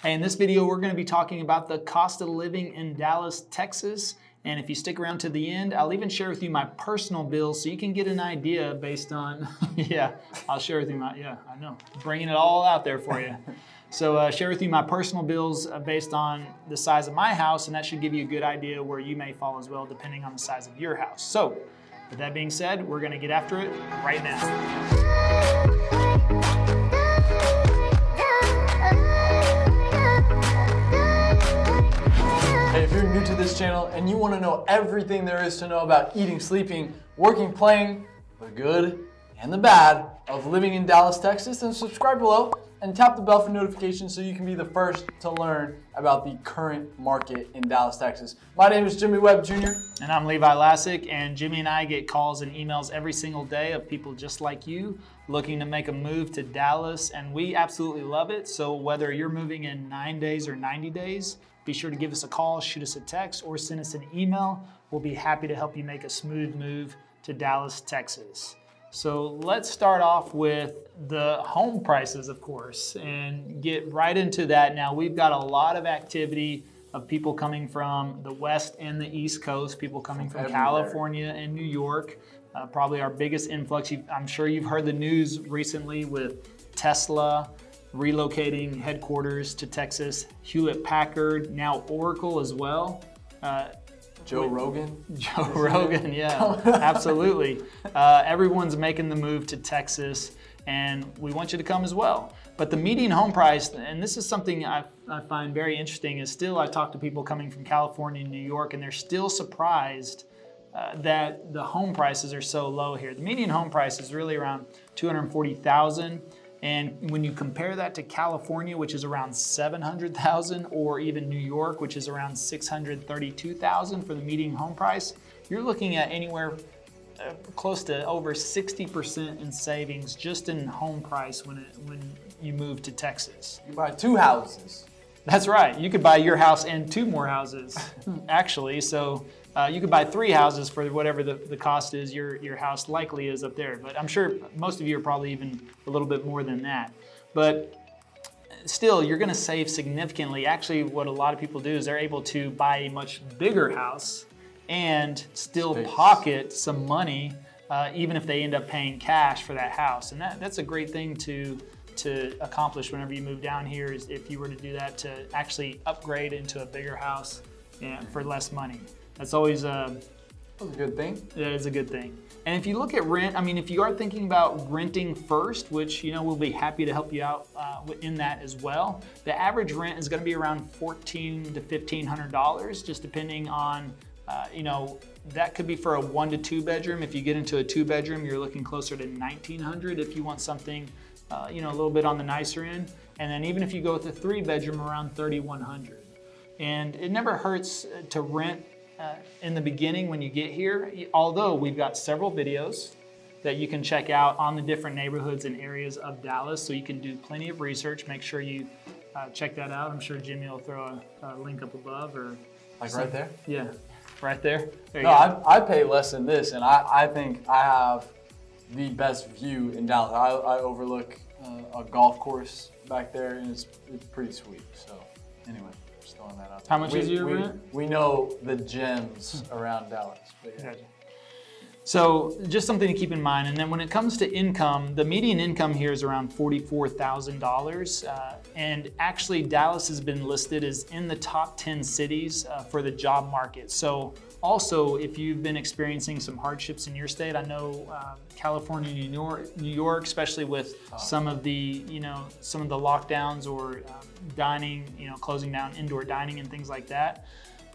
Hey, in this video, we're going to be talking about the cost of living in Dallas, Texas. And if you stick around to the end, I'll even share with you my personal bills so you can get an idea based on, I'll share with you I know, bringing it all out there for you. So share with you my personal bills based on the size of my house, and that should give you a good idea where you may fall as well, depending on the size of your house. So with that being said, we're going to get after it right now. Hey, if you're new to this channel and you want to know everything there is to know about eating, sleeping, working, playing, the good and the bad of living in Dallas, Texas, then subscribe below and tap the bell for notifications so you can be the first to learn about the current market in Dallas, Texas. My name is Jimmy Webb Jr. And I'm Levi Lassick, and Jimmy and I get calls and emails every single day of people just like you looking to make a move to Dallas, and we absolutely love it. So whether you're moving in 9 days or 90 days, be sure to give us a call, shoot us a text, or send us an email. We'll be happy to help you make a smooth move to Dallas, Texas. So let's start off with the home prices, of course, and get right into that. Now, we've got a lot of activity of people coming from the West and the East Coast, people coming from California and New York. Probably our biggest influx. I'm sure you've heard the news recently with Tesla relocating headquarters to Texas, Hewlett-Packard, now Oracle as well. Joe Rogan, yeah, absolutely. Everyone's making the move to Texas, and we want you to come as well. But the median home price, and this is something I find very interesting, is still I talk to people coming from California and New York, and they're still surprised that the home prices are so low here. The median home price is really around $240,000. And when you compare that to California, which is around $700,000, or even New York, which is around $632,000 for the median home price, you're looking at anywhere close to over 60% in savings just in home price when you move to Texas. You buy 2 houses. That's right. You could buy your house and 2 more houses, actually. So you could buy 3 houses for whatever the cost is your house likely is up there. But I'm sure most of you are probably even a little bit more than that. But still, you're going to save significantly. Actually, what a lot of people do is they're able to buy a much bigger house and still pocket some money, even if they end up paying cash for that house. And that's a great thing to accomplish whenever you move down here, is if you were to do that, to actually upgrade into a bigger house for less money. That's always a good thing. That is a good thing. And if you look at rent, I mean, if you are thinking about renting first, which, we'll be happy to help you out in that as well, the average rent is going to be around $1,400 to $1,500, just depending on, that could be for a 1 to 2 bedroom. If you get into a 2 bedroom, you're looking closer to $1,900 if you want something, a little bit on the nicer end. And then even if you go with a 3 bedroom, around $3,100. And it never hurts to rent in the beginning when you get here, although we've got several videos that you can check out on the different neighborhoods and areas of Dallas, so you can do plenty of research. Make sure you check that out. I'm sure Jimmy will throw a link up above, or right there? Yeah, right there. I pay less than this, and I think I have the best view in Dallas. I overlook a golf course back there, and it's pretty sweet. So anyway, just throwing that out there. How much is your rent? We know the gems around Dallas. But yeah. Gotcha. So just something to keep in mind. And then when it comes to income, the median income here is around $44,000. And actually Dallas has been listed as in the top 10 cities for the job market. So also, if you've been experiencing some hardships in your state, I know California, New York, especially with some of the lockdowns or dining, closing down indoor dining and things like that,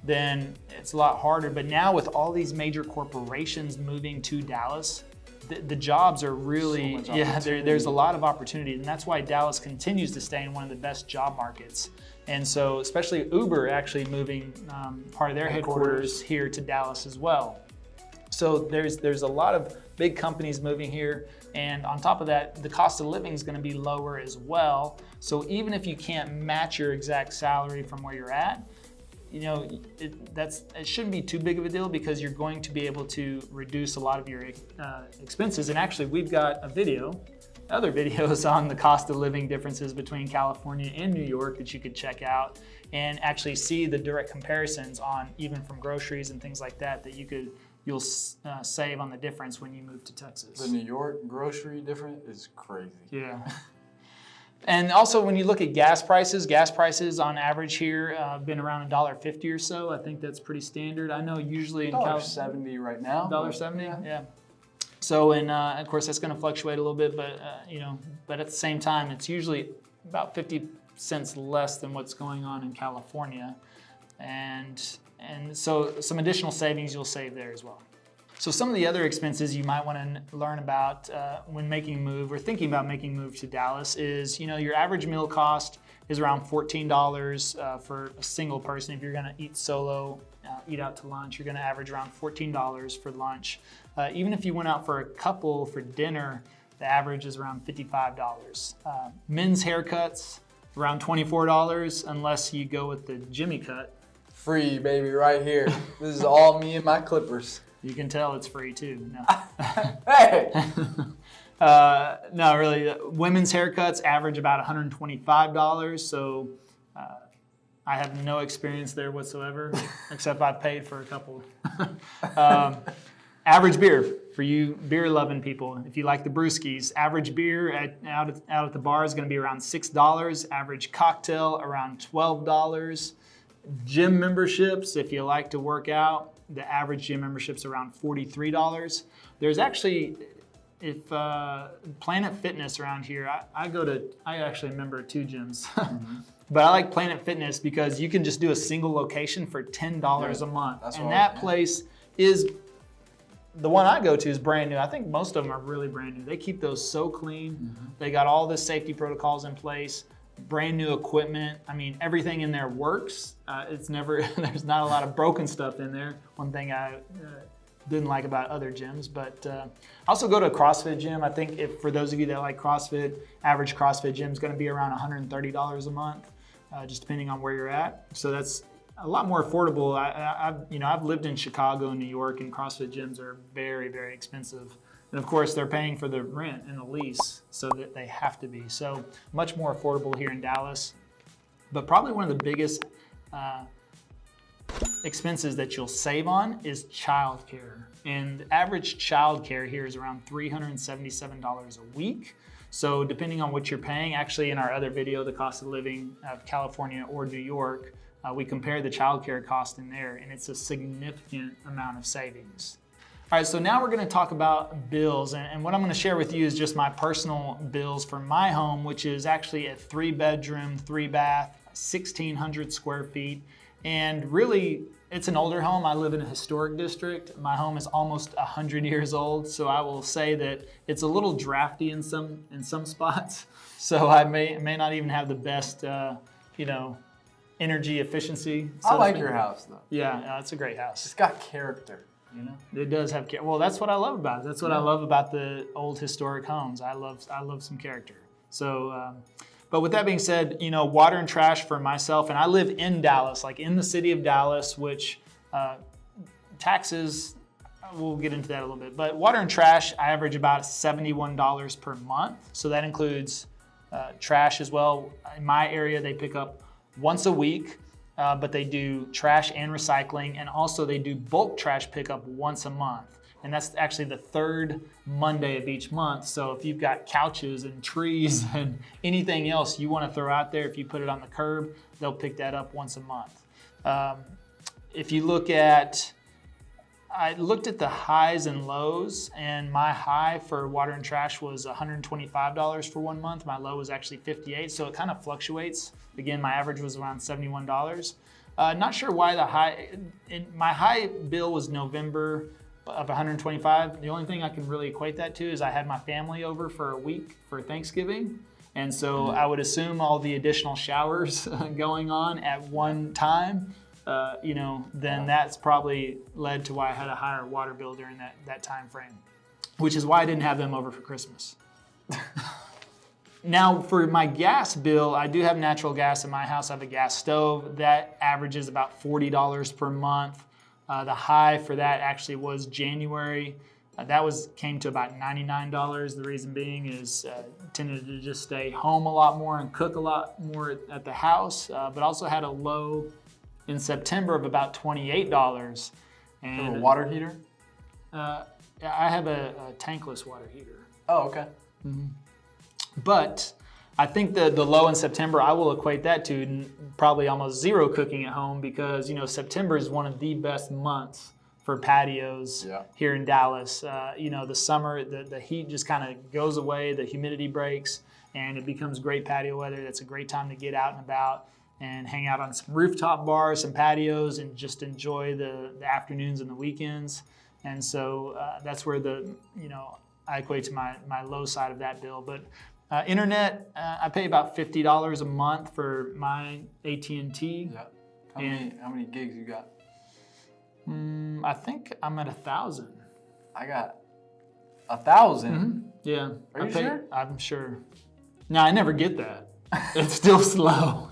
then it's a lot harder. But now with all these major corporations moving to Dallas, the jobs are really, there's a lot of opportunity. And that's why Dallas continues to stay in one of the best job markets. And so especially Uber actually moving part of their headquarters here to Dallas as well. So there's a lot of big companies moving here. And on top of that, the cost of living is going to be lower as well. So even if you can't match your exact salary from where you're at, it shouldn't be too big of a deal, because you're going to be able to reduce a lot of your expenses. And actually, we've got a video other videos on the cost of living differences between California and New York that you could check out and actually see the direct comparisons on even from groceries and things like that you'll save on the difference when you move to Texas. The New York grocery difference is crazy. Yeah. And also when you look at gas prices on average here have been around $1.50 or so. I think that's pretty standard. I know usually in California, $1.70 right now. $1.70, yeah. So, and of course that's going to fluctuate a little bit, but but at the same time, it's usually about 50 cents less than what's going on in California. And so some additional savings you'll save there as well. So some of the other expenses you might want to learn about when making a move or thinking about making a move to Dallas is, your average meal cost is around $14 for a single person. If you're going to eat solo, eat out to lunch, you're going to average around $14 for lunch. Even if you went out for a couple for dinner, the average is around $55. Men's haircuts, around $24, unless you go with the Jimmy cut. Free, baby, right here. This is all me and my clippers. You can tell it's free too. No. Hey! No, really. Women's haircuts average about $125. So I have no experience there whatsoever, except I paid for a couple. Average beer for you beer-loving people. If you like the brewskis, average beer out at the bar is going to be around $6. Average cocktail around $12. Gym memberships, if you like to work out, the average gym membership's around $43. There's actually, if Planet Fitness around here, I actually member 2 gyms. But I like Planet Fitness because you can just do a single location for $10 a month. And that place is, the one I go to is brand new. I think most of them are really brand new. They keep those so clean. They got all the safety protocols in place. Brand new equipment. I mean, everything in there works. It's never, there's not a lot of broken stuff in there. One thing I didn't like about other gyms, but I also go to a CrossFit gym. I think for those of you that like CrossFit, average CrossFit gym is going to be around $130 a month, just depending on where you're at. So that's a lot more affordable. I've lived in Chicago and New York, and CrossFit gyms are very, very expensive. And of course, they're paying for the rent and the lease, so that they have to be. So much more affordable here in Dallas. But probably one of the biggest expenses that you'll save on is childcare. And average childcare here is around $377 a week. So depending on what you're paying, actually in our other video, the cost of living of California or New York, we compare the childcare cost in there, and it's a significant amount of savings. All right, so now we're going to talk about bills, and what I'm going to share with you is just my personal bills for my home, which is actually a 3-bedroom, 3-bath, 1,600 square feet, and really it's an older home. I live in a historic district. My home is almost 100 years old, so I will say that it's a little drafty in some spots. So I may not even have the best, energy efficiency. I like your house though. Yeah, it's a great house. It's got character. It does have character. Well, that's what I love about it. That's what I love about the old historic homes. I love some character. So, but with that being said, water and trash for myself, and I live in Dallas, like in the city of Dallas, which taxes, we'll get into that a little bit. But water and trash, I average about $71 per month. So that includes trash as well. In my area, they pick up once a week. But they do trash and recycling, and also they do bulk trash pickup once a month. And that's actually the 3rd Monday of each month. So if you've got couches and trees and anything else you want to throw out there, if you put it on the curb, they'll pick that up once a month. If you look at, I looked at the highs and lows, and my high for water and trash was $125 for 1 month. My low was actually $58, so it kind of fluctuates. Again, my average was around $71. Not sure why my high bill was November of $125. The only thing I can really equate that to is I had my family over for a week for Thanksgiving. And so I would assume all the additional showers going on at one time, then that's probably led to why I had a higher water bill during that time frame, which is why I didn't have them over for Christmas. Now, for my gas bill, I do have natural gas in my house. I have a gas stove. That averages about $40 per month. The high for that actually was January. Came to about $99. The reason being is tended to just stay home a lot more and cook a lot more at the house, but also had a low in September of about $28. And a water heater? I have a tankless water heater. Oh, okay. But I think the low in September, I will equate that to probably almost zero cooking at home, because September is one of the best months for patios here in Dallas. The summer, the heat just kind of goes away, the humidity breaks, and it becomes great patio weather. That's a great time to get out and about and hang out on some rooftop bars, some patios, and just enjoy the afternoons and the weekends. And so that's where I equate to my low side of that bill. But internet, I pay about $50 a month for my AT&T. Yeah. How many gigs you got? I think I'm at 1,000. I got 1,000. Mm-hmm. Yeah. Are you sure? I'm sure. No, I never get that. It's still slow.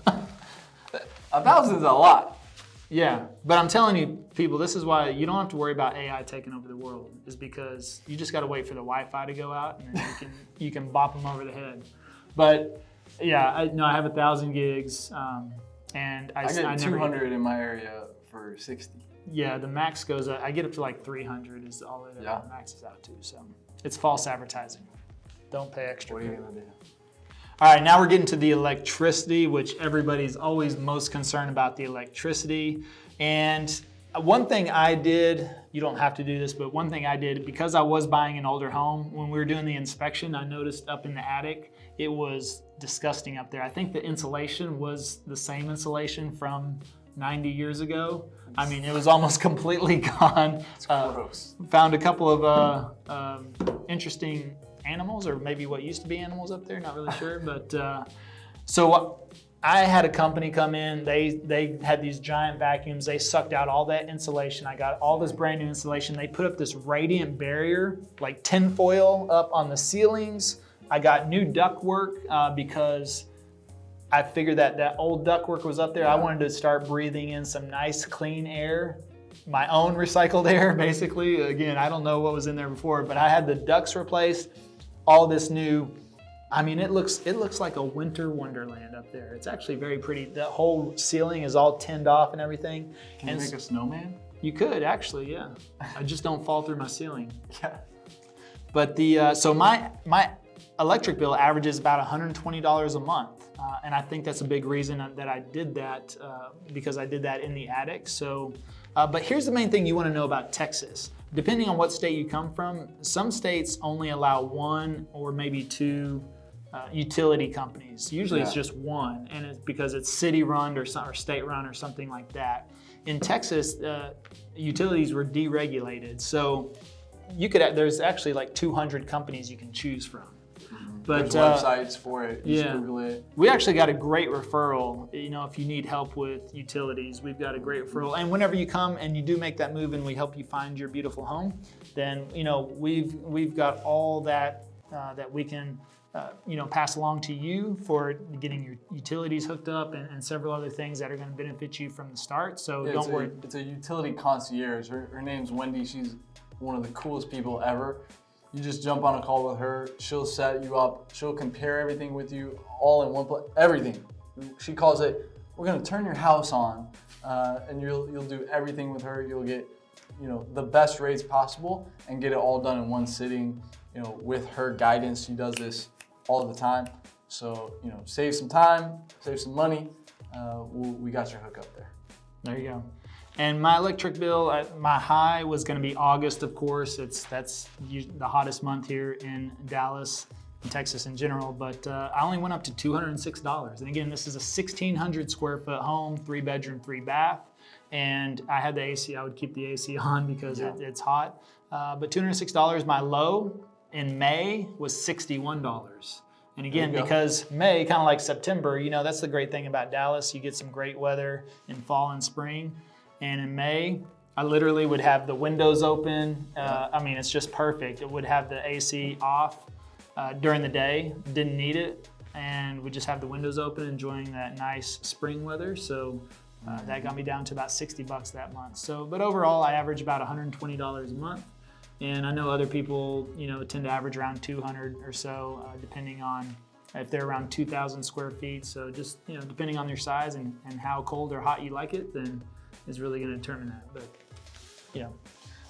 1,000 is a lot. Yeah, but I'm telling you, people, this is why you don't have to worry about AI taking over the world. Is because you just got to wait for the Wi-Fi to go out, and then you can bop them over the head. But yeah, I have 1,000 gigs, and I get 200 in my area for 60. Yeah, the max goes up. I get up to like 300 is all it maxes out to. So it's false advertising. Don't pay extra. What are you gonna do? All right, now we're getting to the electricity, which everybody's always most concerned about the electricity. And one thing I did, you don't have to do this, but one thing I did, because I was buying an older home, when we were doing the inspection, I noticed up in the attic, it was disgusting up there. I think the insulation was the same insulation from 90 years ago. I mean, it was almost completely gone. It's gross. Found a couple of interesting animals, or maybe what used to be animals up there, not really sure. But so I had a company come in, they had these giant vacuums, they sucked out all that insulation. I got all this brand new insulation. They put up this radiant barrier, like tinfoil up on the ceilings. I got new ductwork because I figured that old ductwork was up there. Yeah. I wanted to start breathing in some nice clean air, my own recycled air, basically. Again, I don't know what was in there before, but I had the ducts replaced, all this new. I mean, it looks like a winter wonderland up there. It's actually very pretty. The whole ceiling is all tinned off and everything. Can you make a snowman? You could actually, yeah. I just don't fall through my ceiling. Yeah. But so my electric bill averages about $120 a month. And I think that's a big reason that I did that, because I did that in the attic. So, but here's the main thing you want to know about Texas. Depending on what state you come from, some states only allow one or maybe two utility companies. Usually it's just one, and it's because it's city run or state run or something like that. In Texas, utilities were deregulated. So there's actually like 200 companies you can choose from. But there's websites for it. You just Google it. We actually got a great referral. If you need help with utilities, we've got a great referral. And whenever you come and you do make that move and we help you find your beautiful home, then we've got all that that we can pass along to you for getting your utilities hooked up and several other things that are going to benefit you from the start. So don't worry. It's a utility concierge. Her name's Wendy. She's one of the coolest people ever. You just jump on a call with her. She'll set you up. She'll compare everything with you all in one place. Everything. She calls it, we're going to turn your house on, and you'll do everything with her. You'll get the best rates possible and get it all done in one sitting. With her guidance, she does this all the time. So save some time, save some money. We got your hookup there. There you go. And my electric bill, my high was going to be August, of course. That's the hottest month here in Dallas, in Texas in general. But I only went up to $206. And again, this is a 1,600 square foot home, 3-bedroom, 3-bath. And I had the AC. I would keep the AC on because it's hot. But $206. My low in May was $61. And again, because May, kind of like September, that's the great thing about Dallas. You get some great weather in fall and spring. And in May, I literally would have the windows open. I mean, it's just perfect. It would have the AC off during the day, didn't need it, and would just have the windows open, enjoying that nice spring weather. So that got me down to about $60 that month. So, but overall, I average about $120 a month. And I know other people, tend to average around 200 or so, depending on if they're around 2,000 square feet. So just, depending on your size and how cold or hot you like it, then is really going to determine that. But,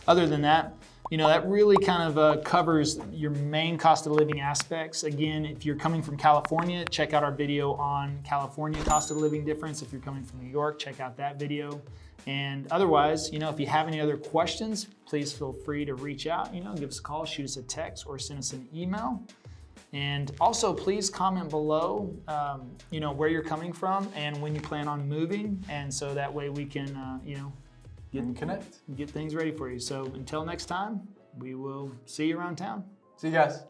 other than that, that really kind of covers your main cost of living aspects. Again, if you're coming from California, check out our video on California cost of living difference. If you're coming from New York, check out that video. And otherwise, if you have any other questions, please feel free to reach out, give us a call, shoot us a text, or send us an email. And also, please comment below, where you're coming from and when you plan on moving. And so that way we can, get things ready for you. So until next time, we will see you around town. See you guys.